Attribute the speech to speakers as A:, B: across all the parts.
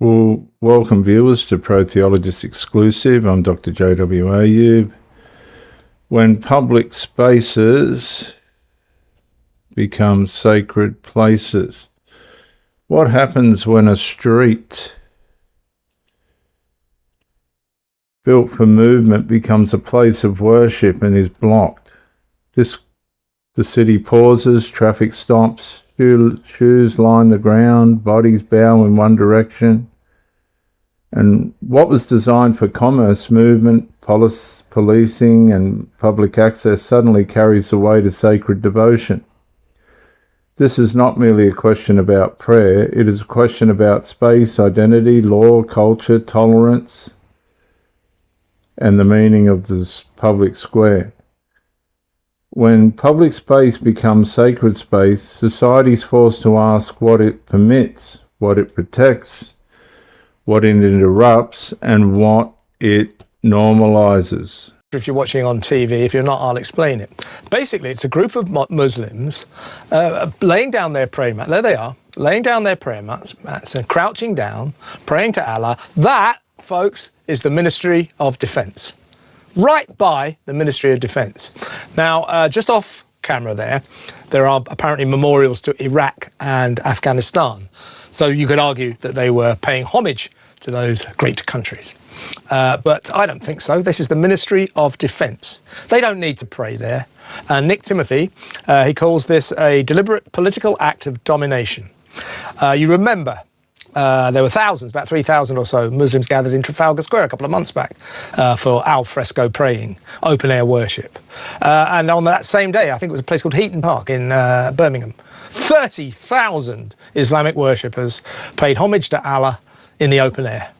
A: Well, welcome viewers to Pro Theologist Exclusive. I'm Dr. J.W. Ayub. When public spaces become sacred places, what happens when a street built for movement becomes a place of worship and is blocked? The city pauses, traffic stops, shoes line the ground, bodies bow in one direction. And what was designed for commerce, movement, policing and public access suddenly carries the weight of sacred devotion. This is not merely a question about prayer, it is a question about space, identity, law, culture, tolerance, and the meaning of this public square. When public space becomes sacred space, society is forced to ask what it permits, what it protects, what it interrupts, and what it normalizes.
B: If you're watching on TV, if you're not, I'll explain it. Basically, it's a group of Muslims laying down their prayer mat. There they are, laying down their prayer mats and crouching down, praying to Allah. That, folks, is the Ministry of Defence. Right by the Ministry of Defence. Now, just off camera there are apparently memorials to Iraq and Afghanistan. So you could argue that they were paying homage to those great countries. But I don't think so. This is the Ministry of Defence. They don't need to pray there. Nick Timothy, he calls this a deliberate political act of domination. You remember, there were thousands, about 3,000 or so, Muslims gathered in Trafalgar Square a couple of months back for al fresco praying, open-air worship. And on that same day, I think it was a place called Heaton Park in Birmingham, 30,000 Islamic worshippers paid homage to Allah in the open air.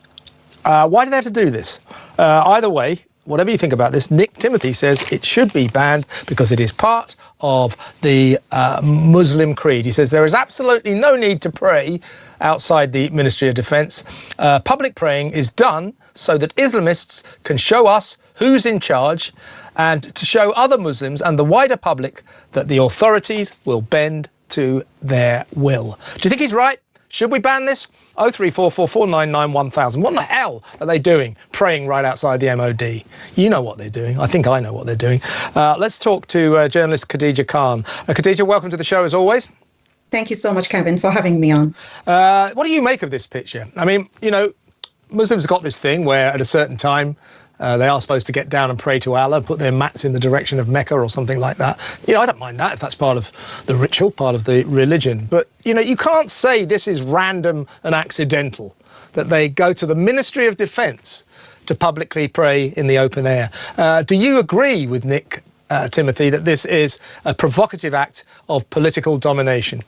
B: Why do they have to do this? Either way, whatever you think about this, Nick Timothy says it should be banned because it is part of the Muslim creed. He says there is absolutely no need to pray outside the Ministry of Defence. Public praying is done so that Islamists can show us who's in charge and to show other Muslims and the wider public that the authorities will bend to their will. Do you think he's right? Should we ban this? 03444991000. What in the hell are they doing praying right outside the MOD? You know what they're doing. I think I know what they're doing. Let's talk to journalist Khadija Khan. Khadija, welcome to the show as always.
C: Thank you so much, Kevin, for having me on.
B: What do you make of this picture? I mean, you know, Muslims have got this thing where at a certain time they are supposed to get down and pray to Allah, put their mats in the direction of Mecca or something like that. You know, I don't mind that if that's part of the ritual, part of the religion. But, you know, you can't say this is random and accidental, that they go to the Ministry of Defence to publicly pray in the open air. Do you agree with Nick Timothy that this is a provocative act of political domination?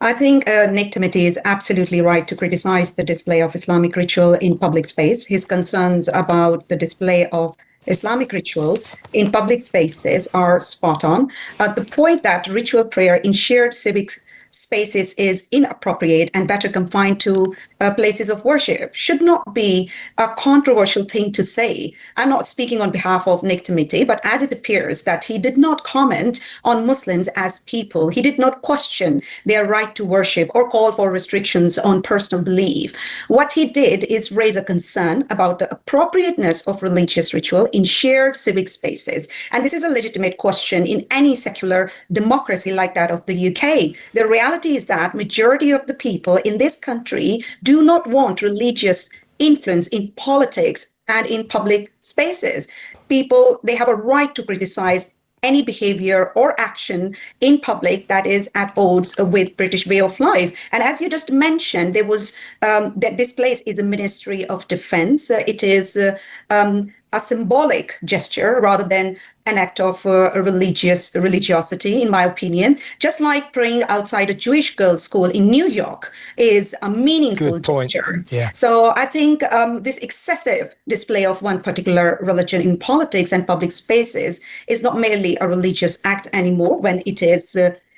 C: I think Nick Timothy is absolutely right to criticize the display of Islamic ritual in public space. His concerns about the display of Islamic rituals in public spaces are spot on. The point that ritual prayer in shared civic spaces is inappropriate and better confined to places of worship should not be a controversial thing to say. I'm not speaking on behalf of Nick Timothy, but as it appears that he did not comment on Muslims as people, he did not question their right to worship or call for restrictions on personal belief. What he did is raise a concern about the appropriateness of religious ritual in shared civic spaces. And this is a legitimate question in any secular democracy like that of the UK. The reality is that majority of the people in this country do not want religious influence in politics and in public spaces. People, they have a right to criticize any behavior or action in public that is at odds with British way of life. And as you just mentioned, there was that this place is a Ministry of Defence. It is a symbolic gesture rather than an act of religiosity, in my opinion. Just like praying outside a Jewish girls' school in New York is a meaningful gesture.
B: Yeah.
C: So I think this excessive display of one particular religion in politics and public spaces is not merely a religious act anymore when it is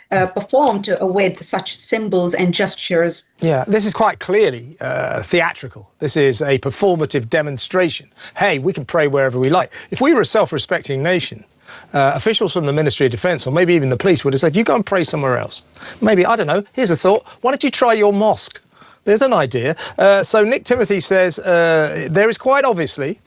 C: performed with such symbols and gestures.
B: Yeah, this is quite clearly theatrical. This is a performative demonstration. Hey, we can pray wherever we like. If we were a self-respecting nation, officials from the Ministry of Defence or maybe even the police would have said, you go and pray somewhere else. Maybe, I don't know, here's a thought, why don't you try your mosque? There's an idea. So Nick Timothy says there is quite obviously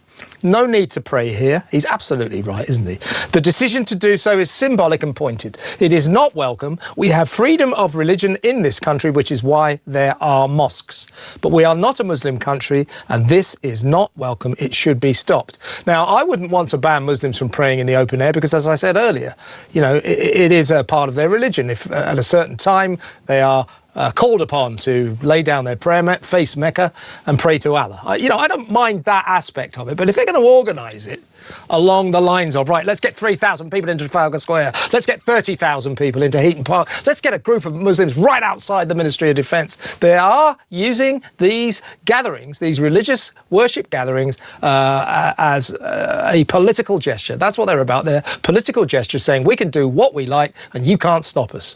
B: no need to pray here. He's absolutely right, isn't he? The decision to do so is symbolic and pointed. It is not welcome. We have freedom of religion in this country, which is why there are mosques. But we are not a Muslim country, and this is not welcome. It should be stopped. Now, I wouldn't want to ban Muslims from praying in the open air because, as I said earlier, you know, it is a part of their religion. If at a certain time they are called upon to lay down their prayer mat, face Mecca and pray to Allah. I don't mind that aspect of it, but if they're going to organise it along the lines of, right, let's get 3,000 people into Trafalgar Square, let's get 30,000 people into Heaton Park, let's get a group of Muslims right outside the Ministry of Defence. They are using these gatherings, these religious worship gatherings, as a political gesture. That's what they're about. They're political gestures saying we can do what we like and you can't stop us.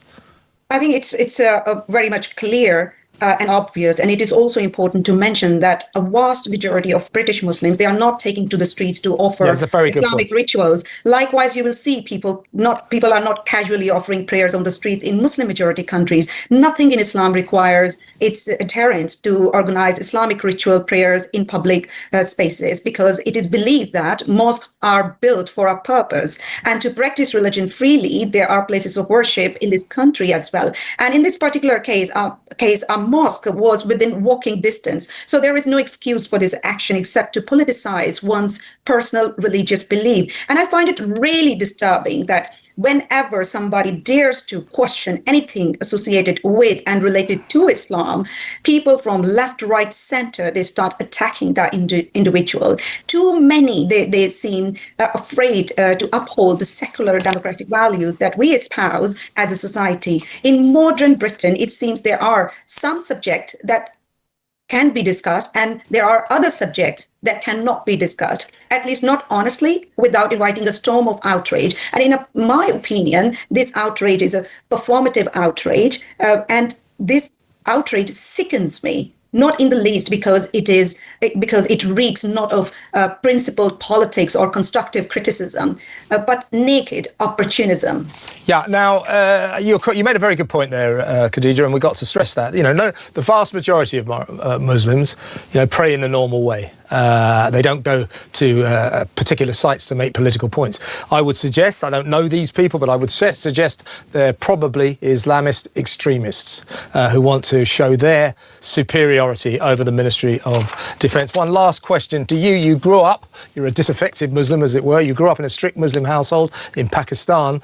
C: I think it's very much clear and obvious, and it is also important to mention that a vast majority of British Muslims, they are not taking to the streets to offer Islamic rituals. Likewise, you will see people are not casually offering prayers on the streets in Muslim majority countries. Nothing in Islam requires its adherents to organize Islamic ritual prayers in public spaces, because it is believed that mosques are built for a purpose, and to practice religion freely, there are places of worship in this country as well. And in this particular case, a mosque was within walking distance. So there is no excuse for this action except to politicize one's personal religious belief. And I find it really disturbing that whenever somebody dares to question anything associated with and related to Islam, people from left, right, center, they start attacking that individual. Too many, they seem afraid to uphold the secular democratic values that we espouse as a society. In modern Britain, it seems there are some subjects that can be discussed, and there are other subjects that cannot be discussed, at least not honestly, without inviting a storm of outrage. And in my opinion, this outrage is a performative outrage, and this outrage sickens me. Not in the least because it reeks not of principled politics or constructive criticism, but naked opportunism.
B: Yeah. Now, you made a very good point there, Khadija, and we got to stress that. The vast majority of Muslims, pray in the normal way. They don't go to particular sites to make political points. I would suggest, I don't know these people, but I would suggest they're probably Islamist extremists who want to show their superiority over the Ministry of Defence. One last question to you. You grew up, you're a disaffected Muslim, as it were. You grew up in a strict Muslim household in Pakistan.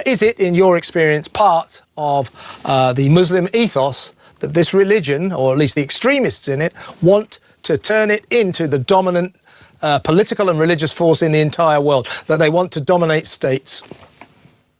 B: Is it, in your experience, part of the Muslim ethos that this religion, or at least the extremists in it, want to turn it into the dominant political and religious force in the entire world, that they want to dominate states?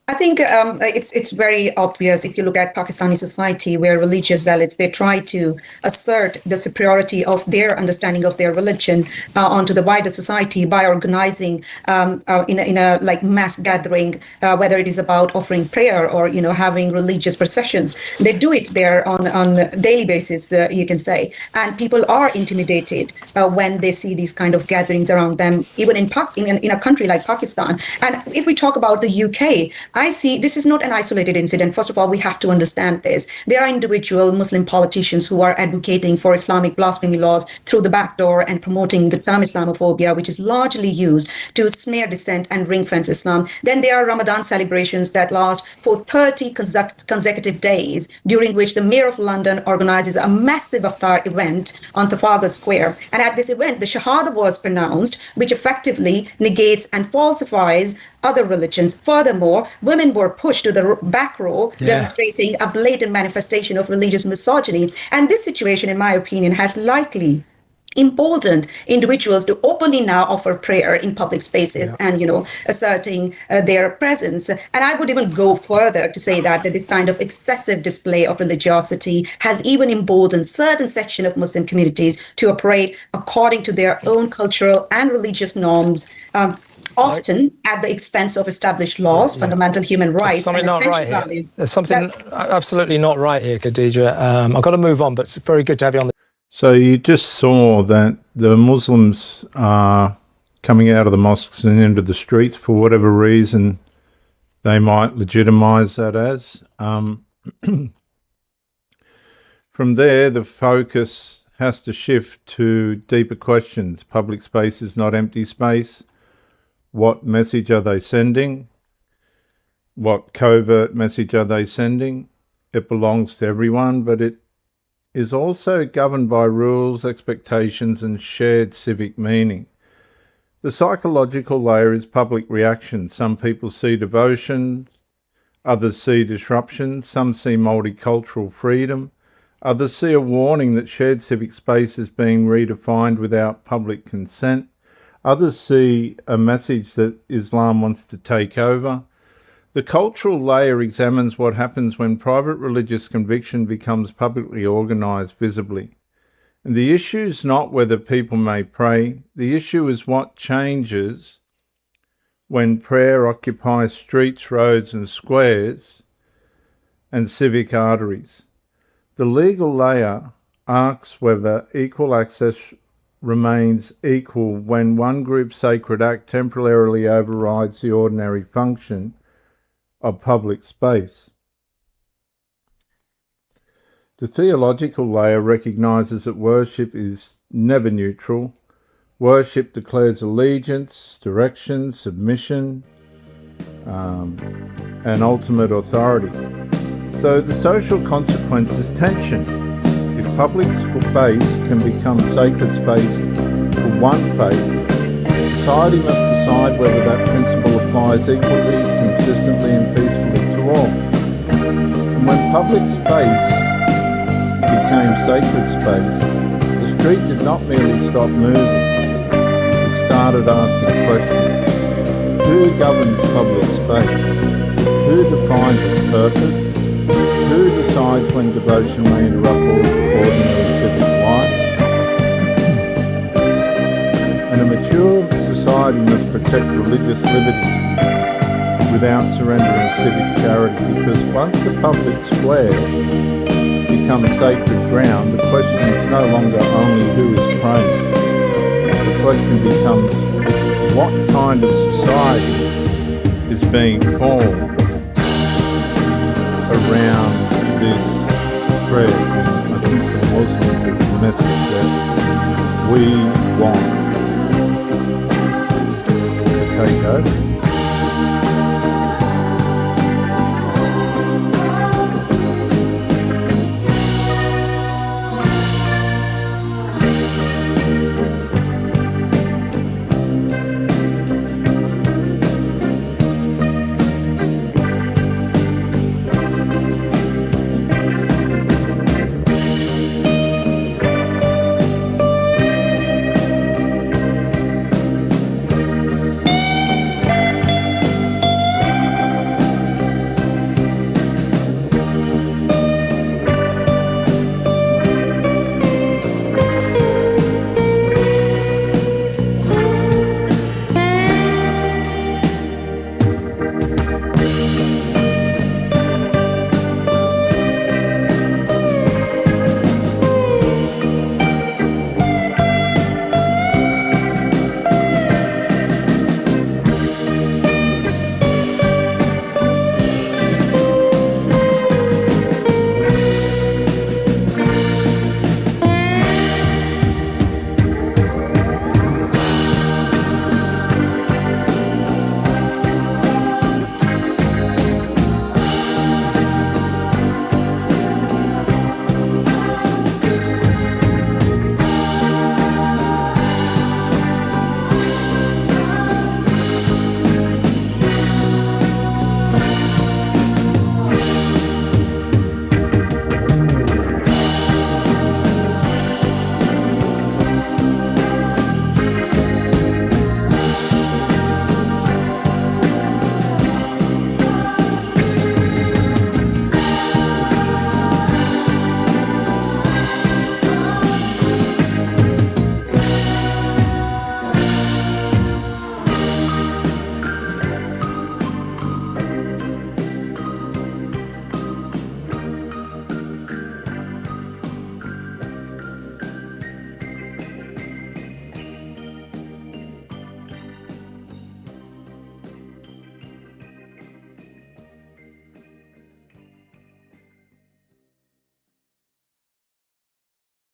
C: I think it's very obvious if you look at Pakistani society, where religious zealots, they try to assert the superiority of their understanding of their religion onto the wider society by organizing in a like mass gathering, whether it is about offering prayer or having religious processions. They do it there on a daily basis, you can say, and people are intimidated when they see these kind of gatherings around them, even in a country like Pakistan. And if we talk about the UK, I see this is not an isolated incident. First of all, we have to understand this. There are individual Muslim politicians who are advocating for Islamic blasphemy laws through the back door and promoting the term Islamophobia, which is largely used to smear dissent and ring-fence Islam. Then there are Ramadan celebrations that last for 30 consecutive days, during which the Mayor of London organizes a massive iftar event on Trafalgar Square. And at this event, the Shahada was pronounced, which effectively negates and falsifies other religions. Furthermore, women were pushed to the back row, demonstrating a blatant manifestation of religious misogyny. And this situation, in my opinion, has likely emboldened individuals to openly now offer prayer in public spaces and asserting their presence. And I would even go further to say that this kind of excessive display of religiosity has even emboldened certain section of Muslim communities to operate according to their own cultural and religious norms, often at the expense of established laws, fundamental human rights, and essential values.
B: There's something absolutely not right here, Khadija. I've got to move on, but it's very good to have you on the...
A: So you just saw that the Muslims are coming out of the mosques and into the streets for whatever reason they might legitimize that as. From there, the focus has to shift to deeper questions. Public space is not empty space. What message are they sending? What covert message are they sending? It belongs to everyone, but it is also governed by rules, expectations, and shared civic meaning. The psychological layer is public reaction. Some people see devotion, others see disruption, some see multicultural freedom, others see a warning that shared civic space is being redefined without public consent, others see a message that Islam wants to take over. The cultural layer examines what happens when private religious conviction becomes publicly organised visibly. And the issue is not whether people may pray, the issue is what changes when prayer occupies streets, roads and squares and civic arteries. The legal layer asks whether equal access remains equal when one group's sacred act temporarily overrides the ordinary function of public space. The theological layer recognises that worship is never neutral. Worship declares allegiance, direction, submission, and ultimate authority. So the social consequence is tension. If public space can become sacred space for one faith, society must decide whether that principle applies equally, consistently and peacefully to all. And when public space became sacred space, the street did not merely stop moving, it started asking questions. Who governs public space? Who defines its purpose? Who decides when devotion may interrupt ordinary civic life? And a mature society must protect religious liberty without surrendering civic charity, because once the public square becomes sacred ground, the question is no longer only who is praying. The question becomes what kind of society is being formed around this prayer. And I think for Muslims it's the message that we want to take over.